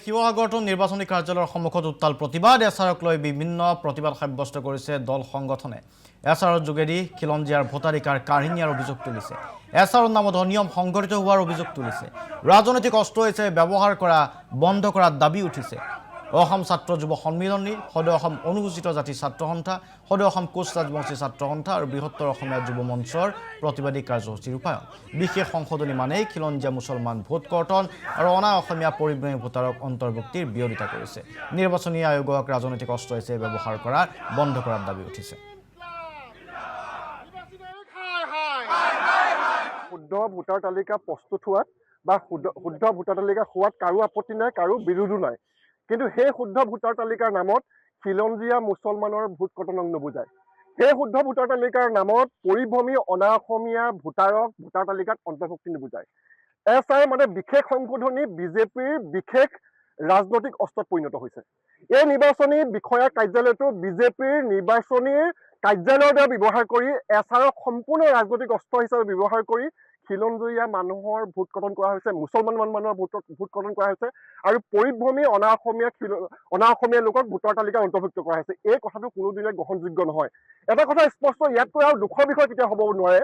শিৱসাগৰতো নিৰ্বাচনী কাৰ্যালয়ৰ সন্মুখত উত্তাল প্ৰতিবাদ এছাৰক লৈ বিভিন্ন প্ৰতিবাদ সাব্যস্ত কৰিছে দল সংগঠনে এছাৰৰ যোগেদি খিলঞ্জীয়াৰ ভোটাধিকাৰ কাঢ়ি নিয়াৰ অভিযোগ তুলিছে এছাৰৰ নামত অনিয়ম সংঘটিত হোৱাৰ অভিযোগ তুলিছে ৰাজনৈতিক অস্ত্ৰ হিচাপে ব্যৱহাৰ কৰা বন্ধ কৰাৰ দাবী উঠিছে অসম ছাত্ৰ যুৱ সন্মিলনী সদৌ অসম অনুসূচিত জাতি ছাত্ৰ সন্থা সদৌ অসম কোচ ৰাজবংশী ছাত্ৰ সন্থা আৰু বৃহত্তৰ অসমীয়া যুৱ মঞ্চৰ প্ৰতিবাদী কাৰ্যসূচী ৰূপায়ণ বিশেষ সংশোধনী মানেই খিলঞ্জীয়া মুছলমান ভোট কৰ্তন আৰু অনা অসমীয়া পৰিভ্ৰমী ভোটাৰক অন্তৰ্ভুক্তিৰ বিৰোধিতা কৰিছে নিৰ্বাচনী আয়োগক ৰাজনৈতিক অস্ত্ৰ হিচাপে ব্যৱহাৰ কৰা বন্ধ কৰাৰ দাবী উঠিছে শুদ্ধ ভোটাৰ তালিকা প্ৰস্তুত হোৱাত বা শুদ্ধ ভোটাৰ তালিকা হোৱাত কাৰো আপত্তি নাই কাৰো বিৰোধো নাই কিন্তু সেই শুদ্ধ ভোটাৰ তালিকাৰ নামত খিলঞ্জীয়া মুছলমানৰ ভোট কৰ্তনক নুবুজায় সেই শুদ্ধ ভোটাৰ তালিকাৰ নামত পৰিভ্ৰমী অনা অসমীয়া ভোটাৰক ভোটাৰ তালিকাত অন্তৰ্ভুক্তি নুবুজায় এছআই মানে বিশেষ সংশোধনী বিজেপিৰ বিশেষ ৰাজনৈতিক অস্ত্ৰত পৰিণত হৈছে এই নিৰ্বাচনী বিষয়া কাৰ্যালয়টো বিজেপিৰ নিৰ্বাচনী কাৰ্যালয়ৰ দ্বাৰা ব্যৱহাৰ কৰি এছআৰক সম্পূৰ্ণ ৰাজনৈতিক অস্ত্ৰ হিচাপে ব্যৱহাৰ কৰি খিলঞ্জীয়া মানুহৰ ভোট কৰ্তন কৰা হৈছে মুছলমান মানুহৰ ভোট কৰ্তন কৰা হৈছে আৰু পৰিভ্ৰমী অনা অসমীয়া লোকক ভোটাৰ তালিকাত অন্তৰ্ভুক্ত কৰা হৈছে এই কথাটো কোনোদিনে গ্ৰহণযোগ্য নহয় এটা কথা স্পষ্ট ইয়াতকৈ আৰু দুখৰ বিষয় কেতিয়া হ'ব নোৱাৰে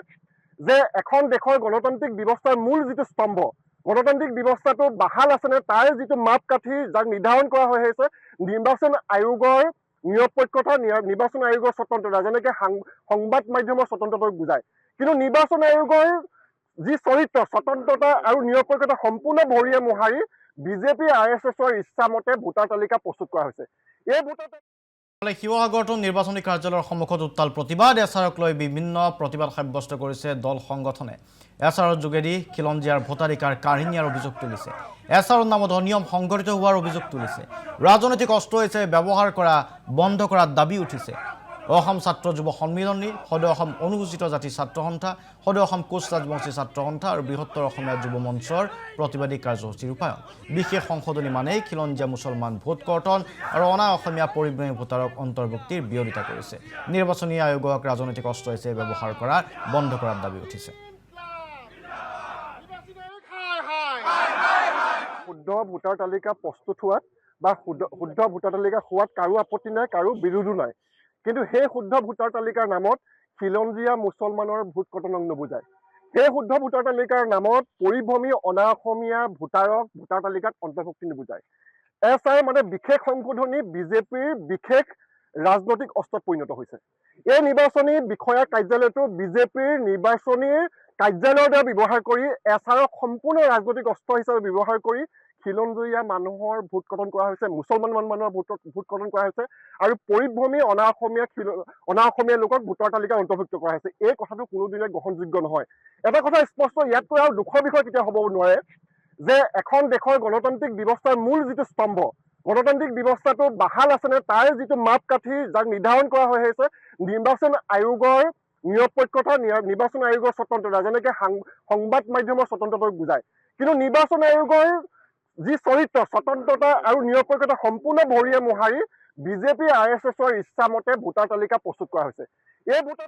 যে এখন দেশৰ গণতান্ত্ৰিক ব্যৱস্থাৰ মূল যিটো স্তম্ভ গণতান্ত্ৰিক ব্যৱস্থাটো বাহাল আছেনে তাৰ যিটো মাপকাঠি যাক নিৰ্ধাৰণ কৰা হৈ আহিছে নিৰ্বাচন আয়োগৰ নিৰপেক্ষতা নিৰ্বাচন আয়োগৰ স্বতন্ত্ৰতা যেনেকৈ সংবাদ মাধ্যমৰ স্বতন্ত্ৰতাক বুজায় কিন্তু নিৰ্বাচন আয়োগৰ যি চৰিত্ৰ স্বতন্ত্ৰতা আৰু নিৰপেক্ষতা সম্পূৰ্ণ ভৰিয়ে মোহাৰি বিজেপি আৰএছএছৰ ইচ্ছামতে ভোটাৰ তালিকা প্ৰস্তুত কৰা হৈছে এই ভোটাৰ শিৱসাগৰতো নিৰ্বাচনী কাৰ্যালয়ৰ সন্মুখত উত্তাল প্ৰতিবাদ এছাৰক লৈ বিভিন্ন প্ৰতিবাদ সাব্যস্ত কৰিছে দল সংগঠনে এছাৰৰ যোগেদি খিলঞ্জীয়াৰ ভোটাধিকাৰ কাঢ়ি নিয়াৰ অভিযোগ তুলিছে এছাৰৰ নামত অনিয়ম সংঘটিত হোৱাৰ অভিযোগ তুলিছে ৰাজনৈতিক অস্ত্ৰ হিচাপে ব্যৱহাৰ কৰা বন্ধ কৰাৰ দাবী উঠিছে অসম ছাত্ৰ যুৱ সন্মিলনী সদৌ অসম অনুসূচিত জাতি ছাত্ৰ সন্থা সদৌ অসম কোচ ৰাজবংশী ছাত্ৰ সন্থা আৰু বৃহত্তৰ অসমীয়া যুৱ মঞ্চৰ প্ৰতিবাদী কাৰ্যসূচী ৰূপায়ণ বিশেষ সংশোধনী মানেই খিলঞ্জীয়া মুছলমান ভোট কৰ্তন আৰু অনা অসমীয়া পৰিভ্ৰমী ভোটাৰক অন্তৰ্ভুক্তিৰ বিৰোধিতা কৰিছে নিৰ্বাচনী আয়োগক ৰাজনৈতিক অস্ত্ৰ হিচাপে ব্যৱহাৰ কৰা বন্ধ কৰাৰ দাবী উঠিছে শুদ্ধ ভোটাৰ তালিকা প্ৰস্তুত হোৱাত বা শুদ্ধ ভোটাৰ তালিকা হোৱাত কাৰো আপত্তি নাই কাৰো বিৰোধো নাই কিন্তু সেই শুদ্ধ ভোটাৰ তালিকাৰ নামত খিলঞ্জীয়া মুছলমানৰ ভোট কৰ্তনক নুবুজায় সেই শুদ্ধ ভোটাৰ তালিকাৰ নামত পৰিভ্ৰমী অনা অসমীয়া ভোটাৰক ভোটাৰ তালিকাত অন্তৰ্ভুক্তি নুবুজায় এছআই মানে বিশেষ সংশোধনী বিজেপিৰ বিশেষ ৰাজনৈতিক অস্ত্ৰত পৰিণত হৈছে এই নিৰ্বাচনী বিষয়া কাৰ্যালয়টো বিজেপিৰ নিৰ্বাচনী কাৰ্যালয়ৰ দ্বাৰা ব্যৱহাৰ কৰি এছআৰক সম্পূৰ্ণ ৰাজনৈতিক অস্ত্ৰ হিচাপে ব্যৱহাৰ কৰি খিলঞ্জীয়া মানুহৰ ভোট কৰ্তন কৰা হৈছে মুছলমান মানুহৰ ভোট কৰ্তন কৰা হৈছে আৰু পৰিভ্ৰমী অনা অসমীয়া লোকক ভোটাৰ তালিকাত অন্তৰ্ভুক্ত কৰা হৈছে এই কথাটো কোনোদিনে গ্ৰহণযোগ্য নহয় এটা কথা স্পষ্ট ইয়াতকৈ আৰু দুখৰ বিষয় কেতিয়া হ'ব নোৱাৰে যে এখন দেশৰ গণতান্ত্ৰিক ব্যৱস্থাৰ মূল যিটো স্তম্ভ গণতান্ত্ৰিক ব্যৱস্থাটো বাহাল আছেনে তাৰ যিটো মাপকাঠি যাক নিৰ্ধাৰণ কৰা হৈ আহিছে নিৰ্বাচন আয়োগৰ নিৰপেক্ষতা নিৰ্বাচন আয়োগৰ স্বতন্ত্ৰতা যেনেকৈ সংবাদ মাধ্যমৰ স্বতন্ত্ৰতাক বুজায় কিন্তু নিৰ্বাচন আয়োগৰ যি চৰিত্ৰ স্বতন্ত্ৰতা আৰু নিৰপেক্ষতা সম্পূৰ্ণ ভৰিয়ে মোহাৰি বিজেপি আৰএছএছৰ ইচ্ছামতে ভোটাৰ তালিকা প্ৰস্তুত কৰা হৈছে এই ভোটাৰ